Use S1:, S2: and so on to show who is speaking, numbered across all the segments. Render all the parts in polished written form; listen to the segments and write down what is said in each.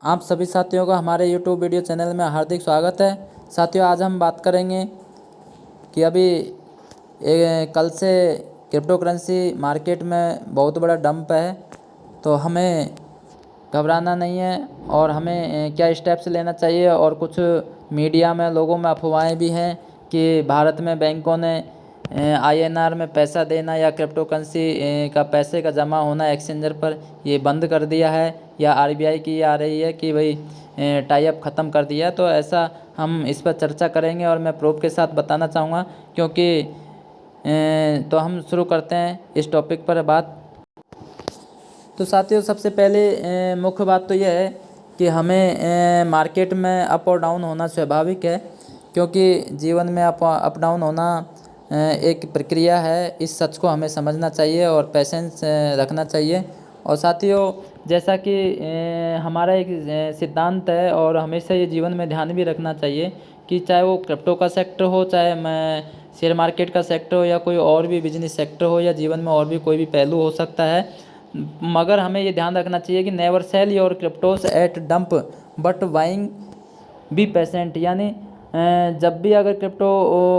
S1: आप सभी साथियों का हमारे यूट्यूब वीडियो चैनल में हार्दिक स्वागत है। साथियों, आज हम बात करेंगे कि अभी कल से क्रिप्टो करेंसी मार्केट में बहुत बड़ा डंप है, तो हमें घबराना नहीं है और हमें क्या स्टेप्स लेना चाहिए। और कुछ मीडिया में लोगों में अफवाहें भी हैं कि भारत में बैंकों ने INR में पैसा देना या क्रिप्टो करेंसी का पैसे का जमा होना एक्सचेंजर पर ये बंद कर दिया है, या RBI की ये आ रही है कि भाई टाई अप ख़त्म कर दिया। तो ऐसा हम इस पर चर्चा करेंगे और मैं प्रूफ के साथ बताना चाहूँगा, क्योंकि तो हम शुरू करते हैं इस टॉपिक पर बात। तो साथियों, सबसे पहले मुख्य बात तो यह है कि हमें मार्केट में अप और डाउन होना स्वाभाविक है, क्योंकि जीवन में अप डाउन होना एक प्रक्रिया है। इस सच को हमें समझना चाहिए और पेशेंस रखना चाहिए। और साथियों, जैसा कि हमारा एक सिद्धांत है और हमेशा ये जीवन में ध्यान भी रखना चाहिए कि चाहे वो क्रिप्टो का सेक्टर हो, चाहे मैं शेयर मार्केट का सेक्टर हो, या कोई और भी बिजनेस सेक्टर हो, या जीवन में और भी कोई भी पहलू हो सकता है, मगर हमें ये ध्यान रखना चाहिए कि never sell your cryptos at dump but buying be patient. यानी जब भी अगर क्रिप्टो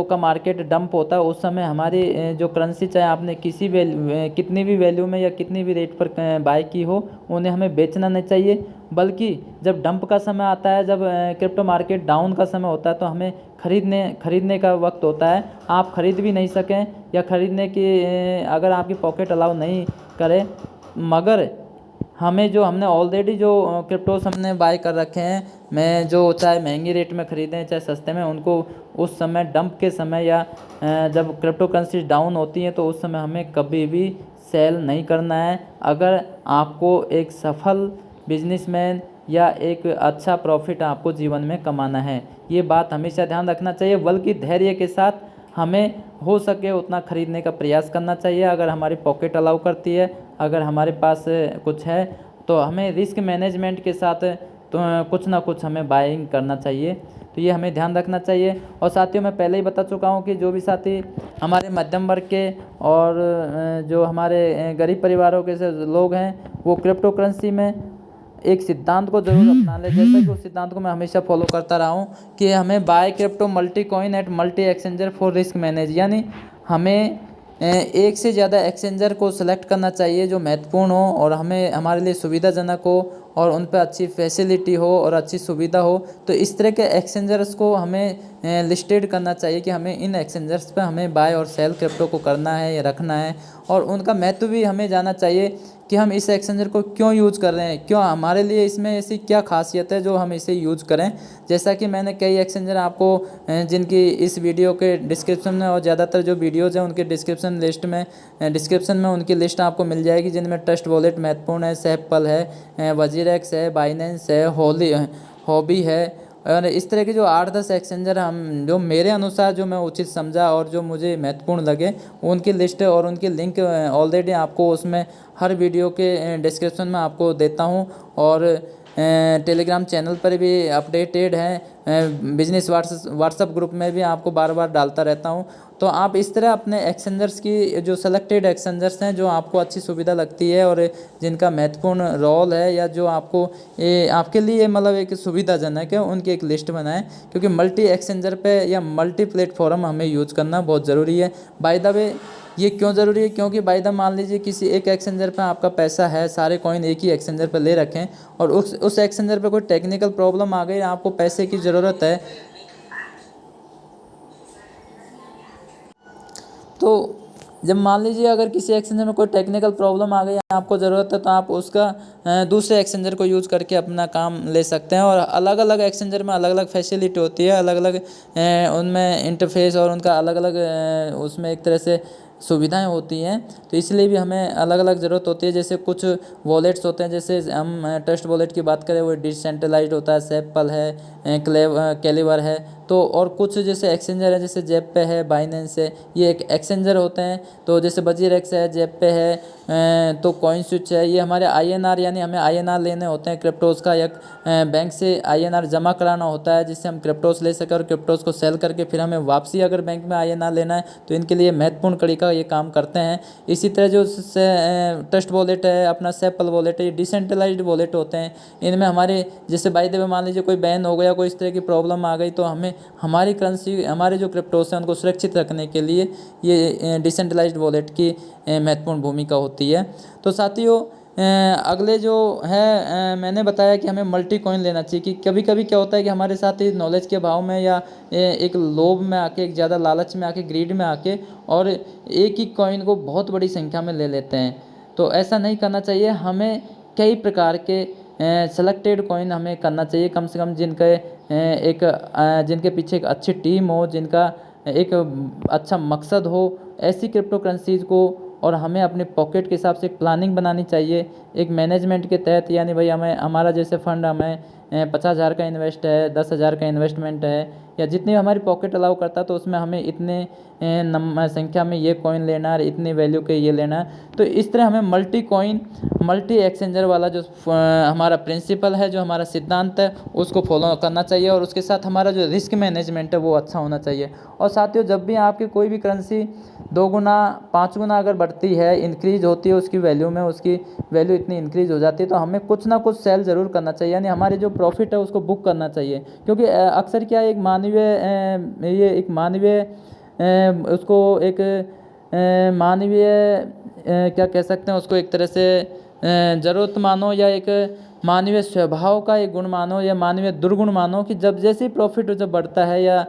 S1: का मार्केट डंप होता है, उस समय हमारी जो करेंसी, चाहे आपने कितनी भी वैल्यू में या कितनी भी रेट पर बाय की हो, उन्हें हमें बेचना नहीं चाहिए। बल्कि जब डंप का समय आता है, जब क्रिप्टो मार्केट डाउन का समय होता है, तो हमें खरीदने का वक्त होता है। आप खरीद भी नहीं सकें या खरीदने की अगर आपकी पॉकेट अलाउ नहीं करे, मगर हमने ऑलरेडी जो क्रिप्टोस हमने बाय कर रखे हैं, मैं जो चाहे महंगी रेट में ख़रीदें चाहे सस्ते में, उनको उस समय डंप के समय या जब क्रिप्टो करेंसी डाउन होती है, तो उस समय हमें कभी भी सेल नहीं करना है। अगर आपको एक सफल बिजनेसमैन या एक अच्छा प्रॉफिट आपको जीवन में कमाना है, ये बात हमेशा ध्यान रखना चाहिए। बल्कि धैर्य के साथ हमें हो सके उतना खरीदने का प्रयास करना चाहिए। अगर हमारी पॉकेट अलाउ करती है, अगर हमारे पास कुछ है, तो हमें रिस्क मैनेजमेंट के साथ तो कुछ ना कुछ हमें बाइंग करना चाहिए। तो ये हमें ध्यान रखना चाहिए। और साथियों, मैं पहले ही बता चुका हूँ कि जो भी साथी हमारे मध्यम वर्ग के और जो हमारे गरीब परिवारों के से लोग हैं, वो क्रिप्टो करेंसी में एक सिद्धांत को जरूर अपना लें। जैसा कि उस सिद्धांत को मैं हमेशा फॉलो करता रहा हूँ कि हमें buy crypto multi coin at multi exchanger for risk manage. यानी हमें एक से ज़्यादा एक्सचेंजर को सिलेक्ट करना चाहिए जो महत्वपूर्ण हो और हमें हमारे लिए सुविधाजनक हो और उन पर अच्छी फैसिलिटी हो और अच्छी सुविधा हो। तो इस तरह के एक्सचेंजर्स को हमें लिस्टेड करना चाहिए कि हमें इन एक्सचेंजर्स पर हमें बाय और सेल क्रिप्टो को करना है या रखना है। और उनका महत्व भी हमें जानना चाहिए कि हम इस एक्सचेंजर को क्यों यूज़ कर रहे हैं, क्यों हमारे लिए इसमें ऐसी क्या खासियत है जो हम इसे यूज़ करें। जैसा कि मैंने कई एक्सचेंजर आपको जिनकी इस वीडियो के डिस्क्रिप्शन में और ज़्यादातर जो वीडियोज़ हैं उनके डिस्क्रिप्शन में उनकी लिस्ट आपको मिल जाएगी, जिनमें ट्रस्ट वॉलेट महत्वपूर्ण है, सेपल है, वजीरेक्स है, बाइनेंस है, हॉबी है। और इस तरह के जो 8-10 एक्सचेंजर हम जो मेरे अनुसार जो मैं उचित समझा और जो मुझे महत्वपूर्ण लगे, उनकी लिस्ट और उनकी लिंक ऑलरेडी आपको उसमें हर वीडियो के डिस्क्रिप्शन में आपको देता हूँ। और टेलीग्राम चैनल पर भी अपडेटेड हैं, बिजनेस व्हाट्सएप ग्रुप में भी आपको बार बार डालता रहता हूँ। तो आप इस तरह अपने एक्सचेंजर्स की जो सेलेक्टेड एक्सचेंजर्स हैं, जो आपको अच्छी सुविधा लगती है और जिनका महत्वपूर्ण रोल है, या जो आपके लिए मतलब एक सुविधाजनक है, उनकी एक लिस्ट बनाएं। क्योंकि मल्टी एक्सचेंजर पे या मल्टी प्लेटफॉर्म हमें यूज करना बहुत ज़रूरी है। बाय द वे, ये क्यों ज़रूरी है? क्योंकि बाय द मान लीजिए किसी एक एक्सचेंजर पर आपका पैसा है, सारे कॉइन एक ही एक्सचेंजर पर ले रखें और उस एक्सचेंजर पर कोई टेक्निकल प्रॉब्लम आ गई, आपको पैसे की ज़रूरत है, तो जब मान लीजिए अगर किसी एक्सचेंजर में कोई टेक्निकल प्रॉब्लम आ गई, आपको ज़रूरत है, तो आप उसका दूसरे एक्सचेंजर को यूज़ करके अपना काम ले सकते हैं। और अलग अलग एक्सचेंजर में अलग अलग फैसिलिटी होती है, अलग अलग उनमें इंटरफेस और उनका अलग अलग उसमें एक तरह से सुविधाएं होती हैं। तो इसलिए भी हमें अलग अलग ज़रूरत होती है। जैसे कुछ वॉलेट्स होते हैं, जैसे हम ट्रस्ट वॉलेट की बात करें, वो डिसेंट्रलाइज्ड होता है, सेपल है, कैलिवर है। तो और कुछ जैसे एक्सचेंजर है, जैसे जेप पे है, बाइनेंस है, ये एक एक्सचेंजर होते हैं। तो जैसे वजीरेक्स है, जेप पे है, तो कॉइन स्विच है, ये हमारे INR यानी हमें INR लेने होते हैं क्रिप्टोज़ का, एक बैंक से INR जमा कराना होता है जिससे हम क्रिप्टोज़ ले सकें और क्रिप्टोज़ को सेल करके फिर हमें वापसी अगर बैंक में INR लेना है तो इनके लिए महत्वपूर्ण कड़ी का ये काम करते हैं। इसी तरह जो ट्रस्ट वॉलेट है, अपना सेपल वॉलेट है, ये डिसेंट्रलाइज्ड वॉलेट होते हैं। इनमें हमारे जैसे बाय द वे मान लीजिए कोई बैन हो गया, कोई इस तरह की प्रॉब्लम आ गई तो हमें हमारी करेंसी, हमारे जो क्रिप्टोस हैं उनको सुरक्षित रखने के लिए ये डिसेंट्रलाइज्ड वॉलेट की महत्वपूर्ण भूमिका होती है। तो साथियों अगले जो है मैंने बताया कि हमें मल्टी कॉइन लेना चाहिए, कि कभी कभी क्या होता है कि हमारे साथ ही नॉलेज के अभाव में या एक लोभ में आके, एक ज़्यादा लालच में आके, ग्रीड में आके और एक ही कॉइन को बहुत बड़ी संख्या में ले लेते हैं। तो ऐसा नहीं करना चाहिए, हमें कई प्रकार के सेलेक्टेड कॉइन हमें करना चाहिए, कम से कम जिनके पीछे एक अच्छी टीम हो, जिनका एक अच्छा मकसद हो, ऐसी क्रिप्टो करेंसीज़ को। और हमें अपने पॉकेट के हिसाब से एक प्लानिंग बनानी चाहिए एक मैनेजमेंट के तहत, यानी भाई हमें हमारा जैसे फ़ंड हमें 50,000 का इन्वेस्ट है, 10,000 का इन्वेस्टमेंट है, या जितनी हमारी पॉकेट अलाउ करता है तो उसमें हमें इतने संख्या में ये कॉइन लेना है, इतनी वैल्यू के ये लेना है। तो इस तरह हमें मल्टी कॉइन, मल्टी एक्सचेंजर वाला जो हमारा प्रिंसिपल है, जो हमारा सिद्धांत है, उसको फॉलो करना चाहिए। और उसके साथ हमारा जो रिस्क मैनेजमेंट है वो अच्छा होना चाहिए। और साथियों जब भी आपकी कोई भी करेंसी 2 गुना 5 गुना अगर बढ़ती है, इंक्रीज होती है उसकी वैल्यू में, उसकी वैल्यू इतनी इंक्रीज हो जाती है तो हमें कुछ ना कुछ सेल ज़रूर करना चाहिए, यानी हमारे जो प्रॉफिट है उसको बुक करना चाहिए। क्योंकि अक्सर क्या एक मानवीय उसको एक मानवीय क्या कह सकते हैं उसको, एक तरह से ज़रूरत मानो या एक मानवीय स्वभाव का एक गुण मानो या मानवीय दुर्गुण मानो, कि जब जैसे ही प्रॉफिट जब बढ़ता है या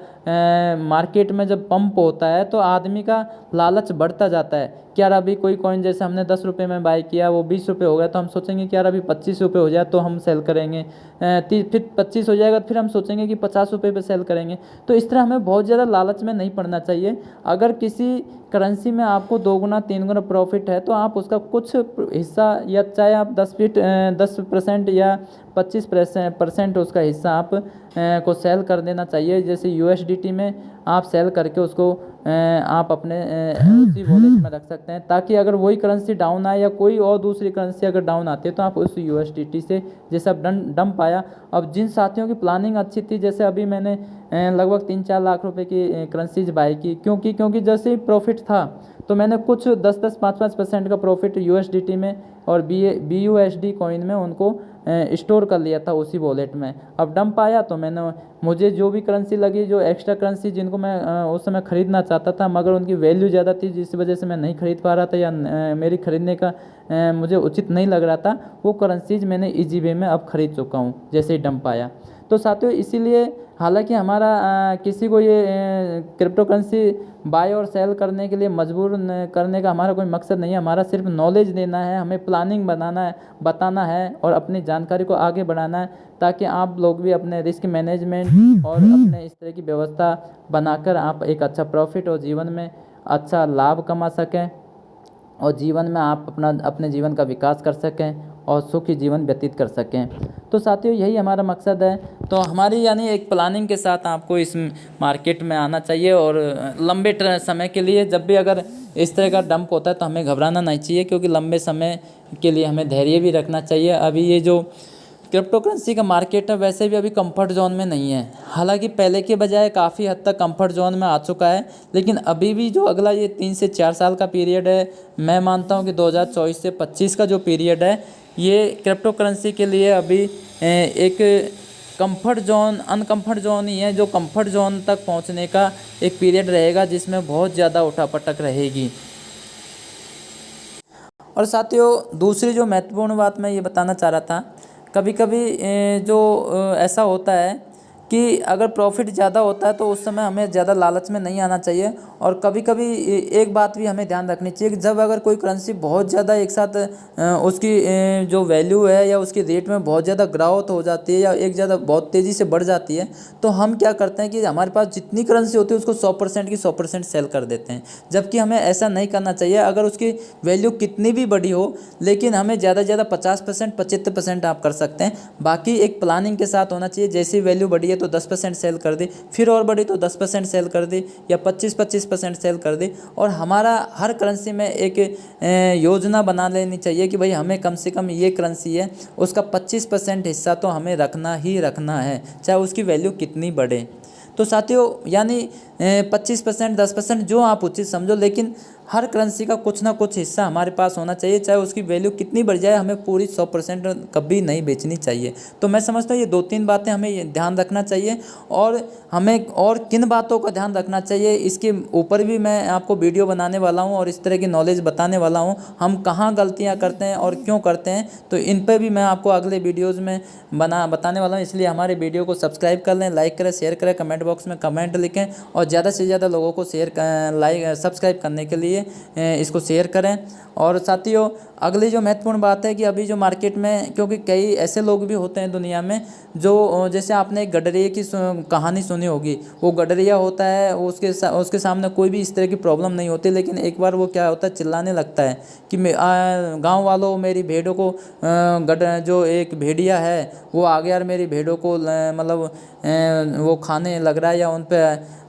S1: मार्केट में जब पंप होता है तो आदमी का लालच बढ़ता जाता है कि यार अभी कोई कॉइन जैसे हमने 10 रुपये में बाय किया, वो 20 रुपये हो गया तो हम सोचेंगे कि यार अभी 25 रुपये हो जाए तो हम सेल करेंगे, फिर 25 हो जाएगा तो फिर हम सोचेंगे कि 50 रुपये पे सेल करेंगे। तो इस तरह हमें बहुत ज़्यादा लालच में नहीं पड़ना चाहिए। अगर किसी करेंसी में आपको 2 गुना 3 गुना प्रॉफिट है तो आप उसका कुछ हिस्सा, या चाहे आप 10% या 25% उसका हिस्सा आप को सेल कर देना चाहिए। जैसे USDT में आप सेल करके उसको आप अपने उसी वॉलेट में रख सकते हैं, ताकि अगर वही करेंसी डाउन आए या कोई और दूसरी करेंसी अगर डाउन आती है तो आप उस USDT से जैसे अब डंप आया। अब जिन साथियों की प्लानिंग अच्छी थी, जैसे अभी मैंने लगभग 3-4 लाख रुपए की करेंसीज बाई की, क्योंकि जैसे ही प्रॉफिट था तो मैंने कुछ 10-10, 5-5% का प्रॉफिट USDT में और BUSD कॉइन में उनको स्टोर कर लिया था उसी वॉलेट में। अब डंप आया तो मुझे जो भी करेंसी लगी, जो एक्स्ट्रा करेंसी जिनको मैं उस समय ख़रीदना चाहता था मगर उनकी वैल्यू ज़्यादा थी, जिस वजह से मैं नहीं खरीद पा रहा था या मेरी खरीदने का मुझे उचित नहीं लग रहा था, वो करेंसीज मैंने ईजी वे में अब ख़रीद चुका हूँ जैसे ही डंप आया। तो साथियों इसीलिए हालांकि हमारा किसी को ये क्रिप्टो करेंसी बाय और सेल करने के लिए मजबूर करने का हमारा कोई मकसद नहीं है। हमारा सिर्फ नॉलेज देना है, हमें प्लानिंग बताना है और अपनी जानकारी को आगे बढ़ाना है, ताकि आप लोग भी अपने रिस्क मैनेजमेंट और अपने इस तरह की व्यवस्था बनाकर आप एक अच्छा प्रॉफिट और जीवन में अच्छा लाभ कमा सकें और जीवन में आप अपने जीवन का विकास कर सकें और सुखी जीवन व्यतीत कर सकें। तो साथियों यही हमारा मकसद है। तो हमारी यानी एक प्लानिंग के साथ आपको इस मार्केट में आना चाहिए और लंबे समय के लिए जब भी अगर इस तरह का डंप होता है तो हमें घबराना नहीं चाहिए, क्योंकि लंबे समय के लिए हमें धैर्य भी रखना चाहिए। अभी ये जो क्रिप्टो करेंसी का मार्केट है वैसे भी अभी कंफर्ट जोन में नहीं है, हालांकि पहले के बजाय काफ़ी हद तक कंफर्ट जोन में आ चुका है, लेकिन अभी भी जो अगला ये 3 से 4 साल का पीरियड है, मैं मानता हूँ कि 2024 से 25 का जो पीरियड है ये क्रिप्टो करेंसी के लिए अभी एक अनकम्फर्ट जोन ही है, जो कंफर्ट जोन तक पहुँचने का एक पीरियड रहेगा जिसमें बहुत ज़्यादा उठापटक रहेगी। और साथियों दूसरी जो महत्वपूर्ण बात मैं ये बताना चाह रहा था, कभी कभी जो ऐसा होता है कि अगर प्रॉफिट ज़्यादा होता है तो उस समय हमें ज़्यादा लालच में नहीं आना चाहिए। और कभी कभी एक बात भी हमें ध्यान रखनी चाहिए कि जब अगर कोई करेंसी बहुत ज़्यादा एक साथ उसकी जो वैल्यू है या उसकी रेट में बहुत ज़्यादा ग्राउथ हो जाती है या एक ज़्यादा बहुत तेज़ी से बढ़ जाती है, तो हम क्या करते हैं कि हमारे पास जितनी करेंसी होती है उसको 100% की 100% सेल कर देते हैं, जबकि हमें ऐसा नहीं करना चाहिए। अगर उसकी वैल्यू कितनी भी बड़ी हो, लेकिन हमें ज़्यादा से ज़्यादा 50% 75% आप कर सकते हैं, बाकी एक प्लानिंग के साथ होना चाहिए। जैसी वैल्यू बढ़ी है तो 10% सेल कर दी, फिर और बढ़ी तो 10% सेल कर दी, या 25% सेल कर दी। और हमारा हर करेंसी में एक योजना बना लेनी चाहिए कि भाई हमें कम से कम ये करेंसी है, उसका 25% हिस्सा तो हमें रखना ही रखना है, चाहे उसकी वैल्यू कितनी बढ़े। तो साथियों यानी 25%, 10% जो आप उचित समझो, लेकिन हर करेंसी का कुछ ना कुछ हिस्सा हमारे पास होना चाहिए, चाहे उसकी वैल्यू कितनी बढ़ जाए, हमें पूरी 100% कभी नहीं बेचनी चाहिए। तो मैं समझता हूँ ये 2-3 बातें हमें ये ध्यान रखना चाहिए। और हमें और किन बातों का ध्यान रखना चाहिए, इसके ऊपर भी मैं आपको वीडियो बनाने वाला हूँ और इस तरह की नॉलेज बताने वाला हूँ, हम कहाँ गलतियाँ करते हैं और क्यों करते हैं। तो इन पर भी मैं आपको अगले वीडियोज़ में बताने वाला हूँ। इसलिए हमारे वीडियो को सब्सक्राइब कर लें, लाइक करें, शेयर करें, कमेंट बॉक्स में कमेंट लिखें और ज़्यादा से ज़्यादा लोगों को सब्सक्राइब करने के लिए इसको शेयर करें। और साथियों अगली जो महत्वपूर्ण बात है कि अभी जो मार्केट में, क्योंकि कई ऐसे लोग भी होते हैं दुनिया में जो, जैसे आपने गडरिये की कहानी सुनी होगी, वो गडरिया होता है, उसके सामने कोई भी इस तरह की प्रॉब्लम नहीं होती, लेकिन एक बार वो क्या होता है, चिल्लाने लगता है कि गाँव वालों मेरी भेड़ों को जो एक भेड़िया है वो आ गया और मेरी भेड़ों को मतलब वो खाने लग रहा है या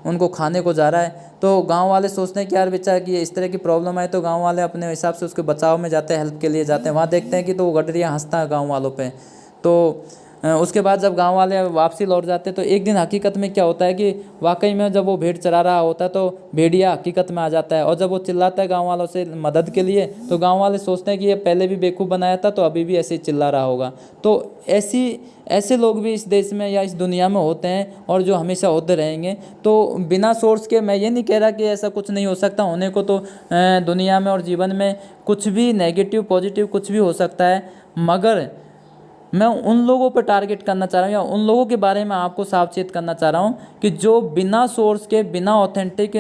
S1: उनको खाने को जा रहा है। तो गांव वाले सोचते हैं कि यार बेचारा कि इस तरह की प्रॉब्लम आए, तो गांव वाले अपने हिसाब से उसके बचाव में जाते हैं, हेल्प के लिए जाते हैं। वहाँ देखते हैं कि तो वो गडरिया हंसता है गांव वालों पे। तो उसके बाद जब गांव वाले वापसी लौट जाते हैं तो एक दिन हकीकत में क्या होता है कि वाकई में जब वो भेड़ चरा रहा होता है तो भेड़िया हकीकत में आ जाता है। और जब वो चिल्लाता है गांव वालों से मदद के लिए, तो गांव वाले सोचते हैं कि ये पहले भी बेवकूफ़ बनाया था तो अभी भी ऐसे ही चिल्ला रहा होगा। तो ऐसे लोग भी इस देश में या इस दुनिया में होते हैं और जो हमेशा होते रहेंगे। तो बिना सोर्स के मैं ये नहीं कह रहा कि ऐसा कुछ नहीं हो सकता, होने को तो दुनिया में और जीवन में कुछ भी नेगेटिव पॉजिटिव कुछ भी हो सकता है, मगर मैं उन लोगों पर टारगेट करना चाह रहा हूँ या उन लोगों के बारे में आपको सावचेत करना चाह रहा हूँ कि जो बिना सोर्स के, बिना ऑथेंटिक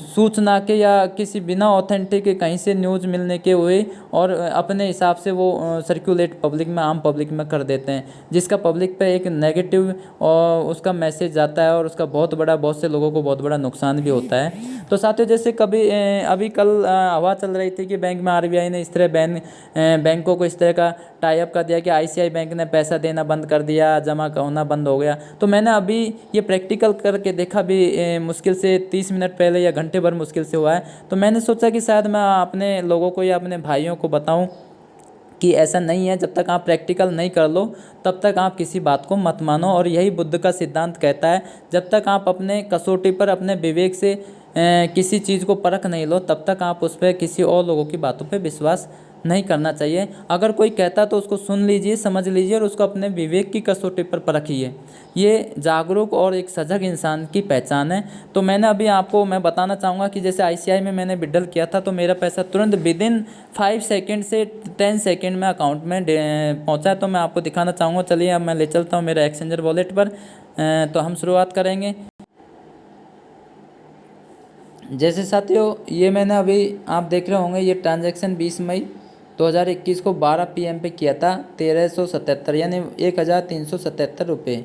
S1: सूचना के या किसी बिना ऑथेंटिक कहीं से न्यूज़ मिलने के हुए और अपने हिसाब से वो सर्कुलेट पब्लिक में, आम पब्लिक में कर देते हैं, जिसका पब्लिक पे एक नेगेटिव और उसका मैसेज जाता है और उसका बहुत से लोगों को बहुत बड़ा नुकसान भी होता है। तो साथियों जैसे अभी कल हवा चल रही थी कि बैंक में आरबीआई ने इस तरह बैंकों को इस तरह का टाई अप कर दिया कि आईसीआई बैंक ने पैसा देना बंद कर दिया, जमा होना बंद हो गया। तो मैंने अभी ये प्रैक्टिकल करके देखा भी, मुश्किल से 30 मिनट पहले या घंटे भर मुश्किल से हुआ है। तो मैंने सोचा कि शायद मैं अपने लोगों को या अपने भाइयों को बताऊं कि ऐसा नहीं है। जब तक आप प्रैक्टिकल नहीं कर लो तब तक आप किसी बात को मत मानो। और यही बुद्ध का सिद्धांत कहता है, जब तक आप अपने कसौटी पर अपने विवेक से किसी चीज़ को परख नहीं लो तब तक आप उस पर किसी और लोगों की बातों पे विश्वास नहीं करना चाहिए। अगर कोई कहता तो उसको सुन लीजिए, समझ लीजिए और उसको अपने विवेक की कसौटी पर परखिए। ये जागरूक और एक सजग इंसान की पहचान है। तो मैं बताना चाहूँगा कि जैसे आईसीआई में मैंने विड्रॉल किया था तो मेरा पैसा तुरंत विदिन 5 सेकेंड से 10 सेकेंड में अकाउंट में पहुँचा। तो मैं आपको दिखाना चाहूँगा, चलिए अब मैं ले चलता हूँ मेरा एक्सचेंजर वॉलेट पर। तो हम शुरुआत करेंगे। जैसे साथियों ये मैंने अभी, आप देख रहे होंगे, ये ट्रांजैक्शन 20 मई 2021 को 12 PM पे किया था, 1377 यानी 1377 रुपये।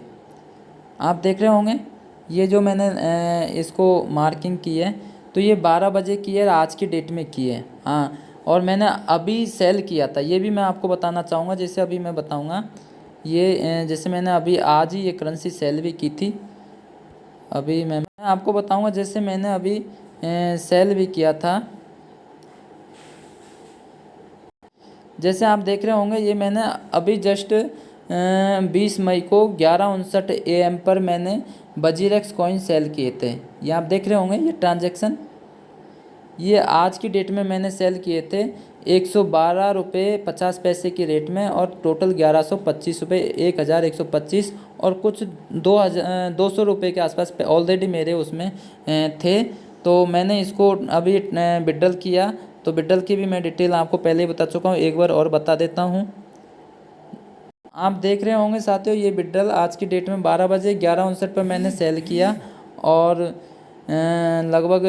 S1: आप देख रहे होंगे ये जो मैंने इसको मार्किंग की है, तो ये 12 बजे की है, आज की डेट में की है। हाँ, और मैंने अभी सेल किया था, ये भी मैं आपको बताना चाहूँगा। जैसे अभी मैं बताऊँगा ये, जैसे मैंने अभी आज ही ये करेंसी सेल भी की थी। अभी मैं आपको बताऊँगा, जैसे मैंने अभी सेल भी किया था। जैसे आप देख रहे होंगे ये मैंने अभी जस्ट 20 मई को 11:59 AM पर मैंने बजीरेक्स कॉइन सेल किए थे। ये आप देख रहे होंगे ये ट्रांजैक्शन, ये आज की डेट में मैंने सेल किए थे 112 रुपये 50 पैसे की रेट में, और टोटल 1125 रुपये, 1125 और कुछ 200 रुपये के आसपास ऑलरेडी मेरे उसमें थे। तो मैंने इसको अभी विड्रॉल किया, तो विड्रॉल की भी मैं डिटेल आपको पहले ही बता चुका हूँ, एक बार और बता देता हूँ। आप देख रहे होंगे साथियों ये विड्रॉल आज की डेट में 12 बजे 11:59 पर मैंने सेल किया, और लगभग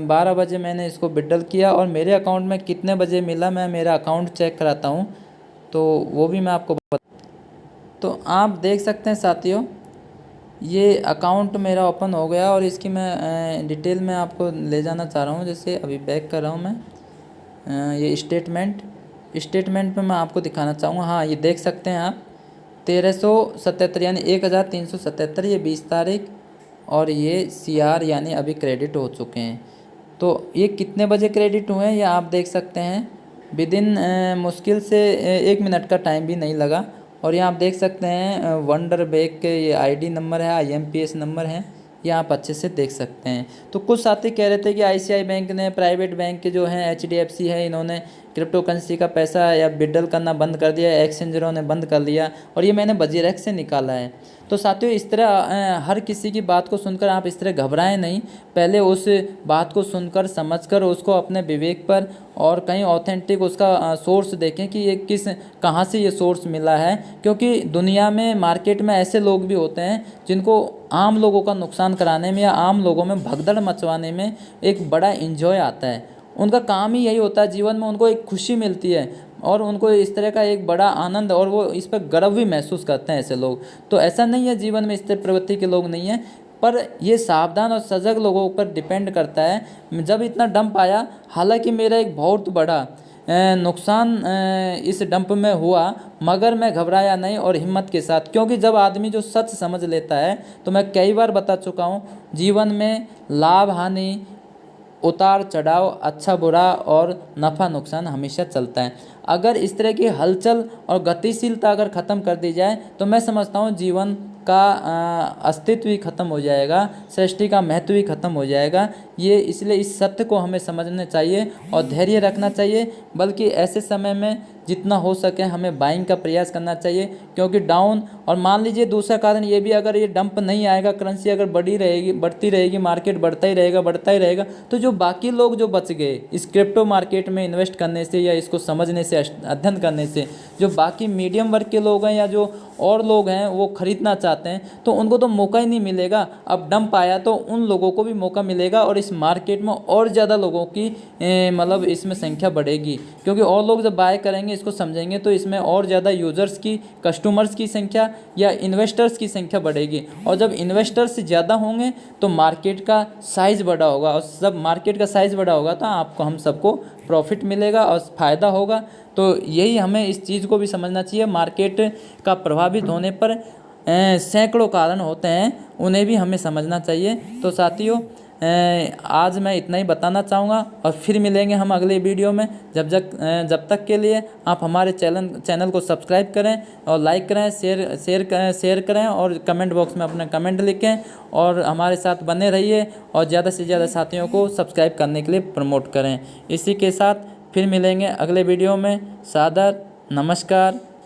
S1: 12 बजे मैंने इसको विड्रॉल किया। और मेरे अकाउंट में कितने बजे मिला, मैं मेरा अकाउंट चेक कराता हूँ तो वो भी मैं आपको तो आप देख सकते हैं साथियों ये अकाउंट मेरा ओपन हो गया, और इसकी मैं डिटेल में आपको ले जाना चाह रहा हूँ। जैसे अभी बैक कर रहा हूँ मैं, ये स्टेटमेंट पे मैं आपको दिखाना चाहूँगा। हाँ, ये देख सकते हैं आप, 1377 यानी 1377, ये 20 तारीख, और ये CR यानी अभी क्रेडिट हो चुके हैं। तो ये कितने बजे क्रेडिट हुए हैं ये आप देख सकते हैं। विदिन मुश्किल से 1 मिनट का टाइम भी नहीं लगा। और यहाँ आप देख सकते हैं वंडर बैग के ये ID नंबर है, IMPS नंबर है, ये आप अच्छे से देख सकते हैं। तो कुछ साथी कह रहे थे कि ICICI बैंक ने, प्राइवेट बैंक के जो हैं HDFC है, इन्होंने क्रिप्टो करेंसी का पैसा या विड्रॉल करना बंद कर दिया, एक्सचेंजरों ने बंद कर दिया, और ये मैंने वजीरेक्स से निकाला है। तो साथियों इस तरह हर किसी की बात को सुनकर आप इस तरह घबराएं नहीं। पहले उस बात को सुनकर समझकर उसको अपने विवेक पर और कहीं ऑथेंटिक उसका सोर्स देखें कि ये कहाँ से ये सोर्स मिला है। क्योंकि दुनिया में, मार्केट में ऐसे लोग भी होते हैं जिनको आम लोगों का नुकसान कराने में या आम लोगों में भगदड़ मचवाने में एक बड़ा इन्जॉय आता है। उनका काम ही यही होता है, जीवन में उनको एक खुशी मिलती है और उनको इस तरह का एक बड़ा आनंद, और वो इस पर गर्व भी महसूस करते हैं ऐसे लोग। तो ऐसा नहीं है जीवन में इस तरह प्रवृत्ति के लोग नहीं हैं, पर ये सावधान और सजग लोगों पर डिपेंड करता है। जब इतना डंप आया, हालांकि मेरा एक बहुत बड़ा नुकसान इस डंप में हुआ, मगर मैं घबराया नहीं और हिम्मत के साथ, क्योंकि जब आदमी जो सच समझ लेता है, तो मैं कई बार बता चुका हूँ, जीवन में लाभ हानि, उतार चढ़ाव, अच्छा बुरा और नफ़ा नुकसान हमेशा चलता है। अगर इस तरह की हलचल और गतिशीलता अगर ख़त्म कर दी जाए, तो मैं समझता हूँ जीवन का अस्तित्व ही खत्म हो जाएगा, सृष्टि का महत्व ही खत्म हो जाएगा। ये इसलिए इस सत्य को हमें समझना चाहिए और धैर्य रखना चाहिए। बल्कि ऐसे समय में जितना हो सके हमें बाइंग का प्रयास करना चाहिए, क्योंकि डाउन, और मान लीजिए दूसरा कारण ये भी, अगर ये डंप नहीं आएगा, करेंसी अगर बढ़ती रहेगी, मार्केट बढ़ता ही रहेगा, तो जो बाकी लोग जो बच गए इस क्रिप्टो मार्केट में इन्वेस्ट करने से या इसको समझने से, अध्ययन करने से, जो बाकी मीडियम वर्ग के लोग हैं या जो और लोग हैं वो खरीदना चाहते हैं, तो उनको तो मौका ही नहीं मिलेगा। अब डंप आया तो उन लोगों को भी मौका मिलेगा और इस मार्केट में और ज़्यादा लोगों की मतलब इसमें संख्या बढ़ेगी, क्योंकि और लोग जब बाय करेंगे, इसको समझेंगे, तो इसमें और ज़्यादा यूज़र्स की, कस्टमर्स की संख्या या इन्वेस्टर्स की संख्या बढ़ेगी। और जब इन्वेस्टर्स ज़्यादा होंगे तो मार्केट का साइज़ बड़ा होगा, और जब मार्केट का साइज़ बड़ा होगा तो आपको, हम सबको प्रॉफिट मिलेगा और फ़ायदा होगा। तो यही हमें इस चीज़ को भी समझना चाहिए। मार्केट का प्रभावित होने पर सैकड़ों कारण होते हैं, उन्हें भी हमें समझना चाहिए। तो साथियों आज मैं इतना ही बताना चाहूँगा, और फिर मिलेंगे हम अगले वीडियो में। जब तक के लिए आप हमारे चैनल को सब्सक्राइब करें और लाइक करें, शेयर करें, और कमेंट बॉक्स में अपना कमेंट लिखें, और हमारे साथ बने रहिए, और ज़्यादा से ज़्यादा साथियों को सब्सक्राइब करने के लिए प्रमोट करें। इसी के साथ फिर मिलेंगे अगले वीडियो में। सादर नमस्कार।